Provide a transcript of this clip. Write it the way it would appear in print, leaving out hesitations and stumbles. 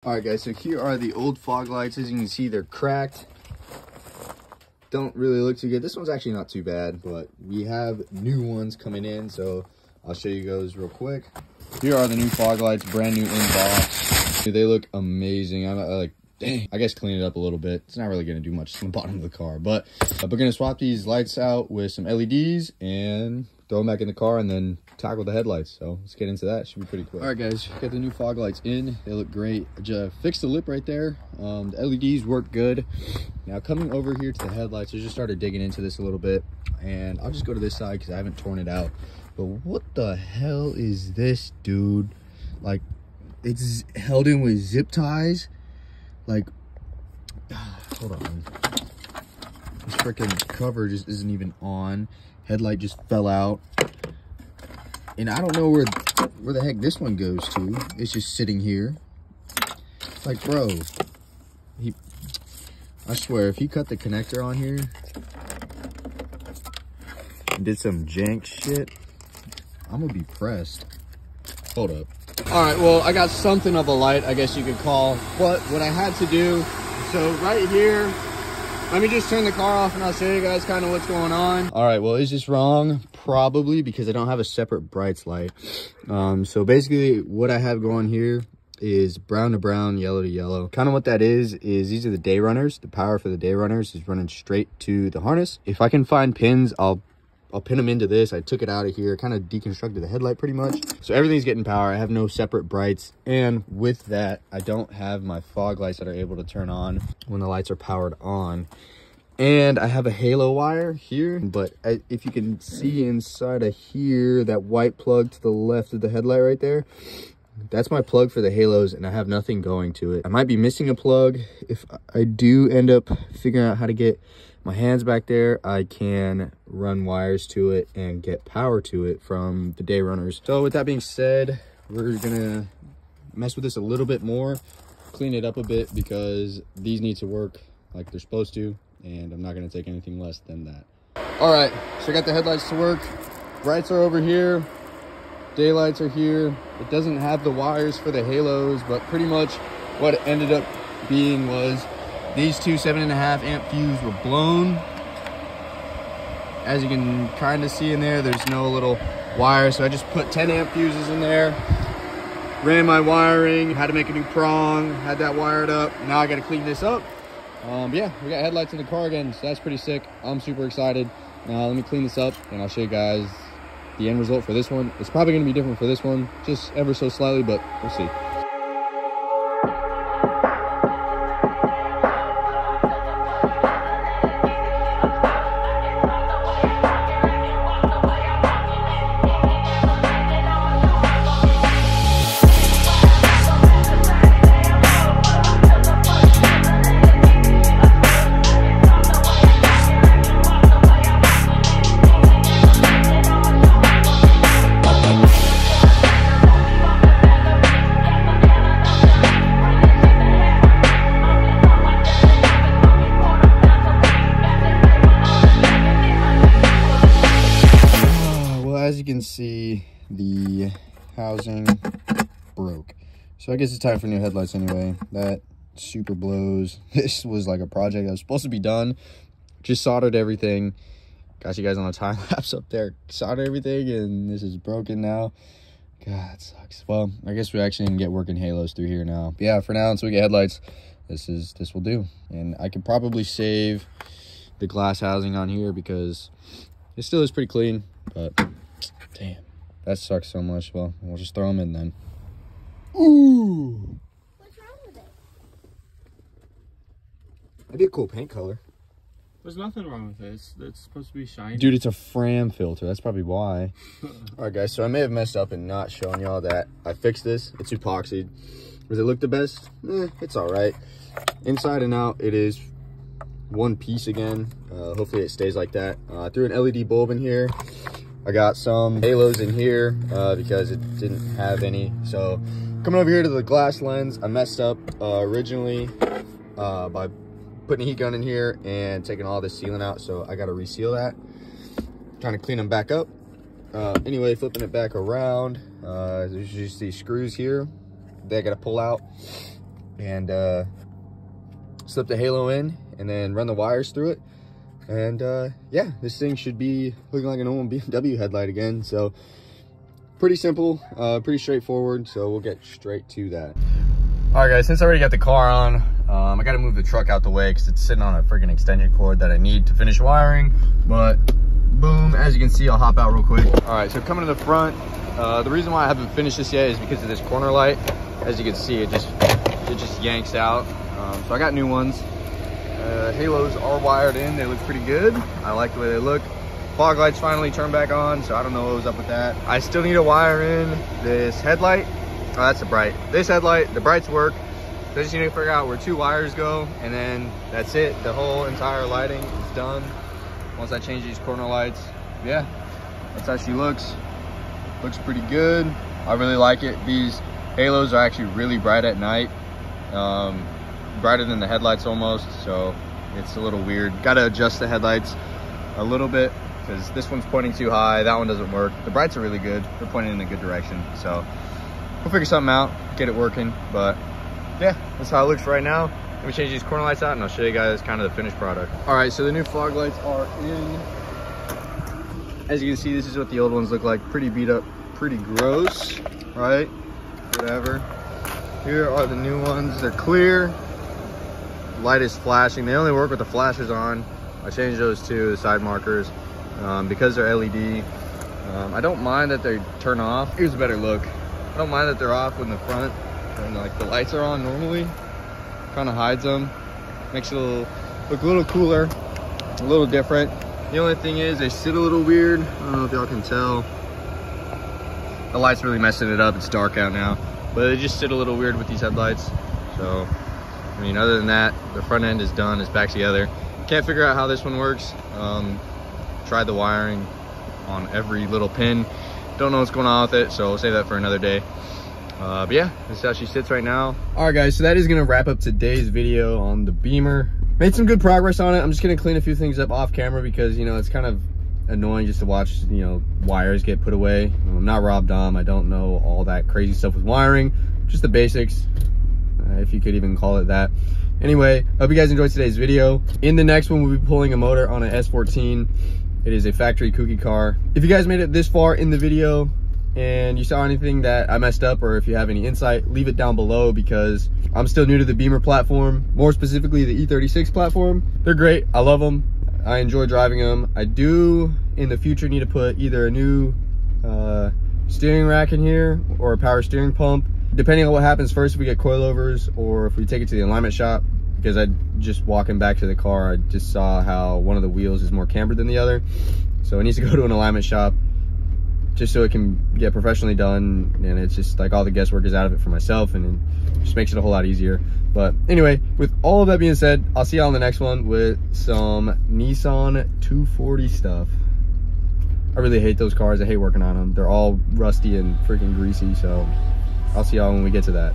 All right, guys, so here are the old fog lights. As you can see, they're cracked. Don't really look too good. This one's actually not too bad, but we have new ones coming in, so I'll show you those real quick. Here are the new fog lights, brand new in box. They look amazing. I'm like, dang, I guess clean it up a little bit. It's not really gonna do much to the bottom of the car, but we're gonna swap these lights out with some LEDs and throw them back in the car and then tackle the headlights. So let's get into that. Should be pretty quick. All right, guys, got the new fog lights in. They look great. Just fixed the lip right there. The LEDs work good. Now coming over here to the headlights, I just started digging into this a little bit, and I'll just go to this side because I haven't torn it out. But what the hell is this, dude? Like, it's held in with zip ties. Like, hold on. This freaking cover just isn't even on. Headlight just fell out. And I don't know where the heck this one goes to. It's just sitting here. Like, bro, I swear, if he cut the connector on here and did some jank shit, I'm gonna be pressed. Hold up. All right, well, I got something of a light, I guess you could call. But what I had to do, so right here, let me just turn the car off and I'll show you guys kind of what's going on. All right, well, is this wrong? Probably, because I don't have a separate brights light. So basically what I have going here is brown to brown, yellow to yellow. Kind of what that is these are the day runners. The power for the day runners is running straight to the harness. If I can find pins, I'll pin them into this. I took it out of here, kind of deconstructed the headlight pretty much. So everything's getting power. I have no separate brights. And with that, I don't have my fog lights that are able to turn on when the lights are powered on. And I have a halo wire here, but if you can see inside of here, that white plug to the left of the headlight right there, that's my plug for the halos, and I have nothing going to it. I might be missing a plug. If I do end up figuring out how to get my hands back there, I can run wires to it and get power to it from the day runners. So with that being said, we're gonna mess with this a little bit more, clean it up a bit, because these need to work like they're supposed to, and I'm not gonna take anything less than that. All right, so I got the headlights to work. Brights are over here, daylights are here. It doesn't have the wires for the halos, but pretty much what it ended up being was these two 7.5 amp fuses were blown. As you can kind of see in there, there's no little wire, so I just put 10 amp fuses in there, ran my wiring, had to make a new prong, had that wired up. Now I got to clean this up. Yeah, we got headlights in the car again, so that's pretty sick. I'm super excited. Now let me clean this up and I'll show you guys the end result for this one. It's probably going to be different for this one, just ever so slightly, but we'll see. As you can see, the housing broke, so I guess it's time for new headlights anyway. That super blows. This was like a project that was supposed to be done. Just soldered everything, got you guys on a time lapse up there, soldered everything, and this is broken now. God, it sucks. Well, I guess we actually can get working halos through here now. But yeah, for now, until we get headlights, this will do. And I could probably save the glass housing on here because it still is pretty clean, but damn, that sucks so much. Well, we'll just throw them in then. Ooh! What's wrong with it? That'd be a cool paint color. There's nothing wrong with it. It's supposed to be shiny. Dude, it's a Fram filter. That's probably why. Alright, guys, so I may have messed up and not showing y'all that I fixed this. It's epoxied. Does it look the best? It's alright. Inside and out, it is one piece again. Hopefully it stays like that. I threw an LED bulb in here. I got some halos in here because it didn't have any. So coming over here to the glass lens, I messed up originally by putting a heat gun in here and taking all the sealant out. So I got to reseal that. Trying to clean them back up. Anyway, flipping it back around, there's just these screws here. They got to pull out. and slip the halo in and then run the wires through it. And yeah, this thing should be looking like a normal BMW headlight again. So pretty simple, pretty straightforward. So we'll get straight to that. All right, guys, since I already got the car on, I got to move the truck out the way because it's sitting on a freaking extension cord that I need to finish wiring. But boom, as you can see, I'll hop out real quick. All right, so coming to the front, the reason why I haven't finished this yet is because of this corner light. As you can see, it just yanks out. So I got new ones. Halos are wired in. They look pretty good. I like the way they look. Fog lights finally turned back on, so I don't know what was up with that. I still need to wire in this headlight. Oh, that's the bright. This headlight, the brights work. So I just need to figure out where 2 wires go, and then that's it. The whole entire lighting is done. Once I change these corner lights, yeah, that's how she looks. Looks pretty good. I really like it. These halos are actually really bright at night. Brighter than the headlights almost, so it's a little weird. Got to adjust the headlights a little bit because this one's pointing too high. That one doesn't work. The brights are really good. They're pointing in the good direction. So we'll figure something out, get it working. But yeah, that's how it looks right now. Let me change these corner lights out and I'll show you guys kind of the finished product. All right, so the new fog lights are in. As you can see, this is what the old ones look like. Pretty beat up, pretty gross, right? Whatever. Here are the new ones. They're clear. Light is flashing. They only work with the flashers on. I changed those to the side markers because they're LED. I don't mind that they turn off. Here's a better look. I don't mind that they're off when the front and like the lights are on normally. Kind of hides them. Makes it look a little cooler, a little different. The only thing is they sit a little weird. I don't know if y'all can tell. The light's really messing it up. It's dark out now, but they just sit a little weird with these headlights. So I mean, other than that, the front end is done, it's back together. Can't figure out how this one works. Tried the wiring on every little pin. Don't know what's going on with it, so we'll save that for another day. But yeah, this is how she sits right now. All right, guys, so that is gonna wrap up today's video on the Beamer. Made some good progress on it. I'm just gonna clean a few things up off camera because, you know, it's kind of annoying just to watch, you know, wires get put away. I'm not Rob Dom. I don't know all that crazy stuff with wiring, just the basics. If you could even call it that. Anyway, hope you guys enjoyed today's video. In the next one, we'll be pulling a motor on an S14. It is a factory kooky car. If you guys made it this far in the video and you saw anything that I messed up, or if you have any insight, leave it down below because I'm still new to the Beamer platform, more specifically the E36 platform. They're great, I love them. I enjoy driving them. I do, in the future, need to put either a new steering rack in here or a power steering pump. Depending on what happens first, if we get coilovers or if we take it to the alignment shop, because I just walking back to the car, I just saw how one of the wheels is more cambered than the other. So it needs to go to an alignment shop just so it can get professionally done. And it's just like all the guesswork is out of it for myself, and it just makes it a whole lot easier. But anyway, with all of that being said, I'll see y'all on the next one with some Nissan 240 stuff. I really hate those cars. I hate working on them. They're all rusty and freaking greasy. So I'll see y'all when we get to that.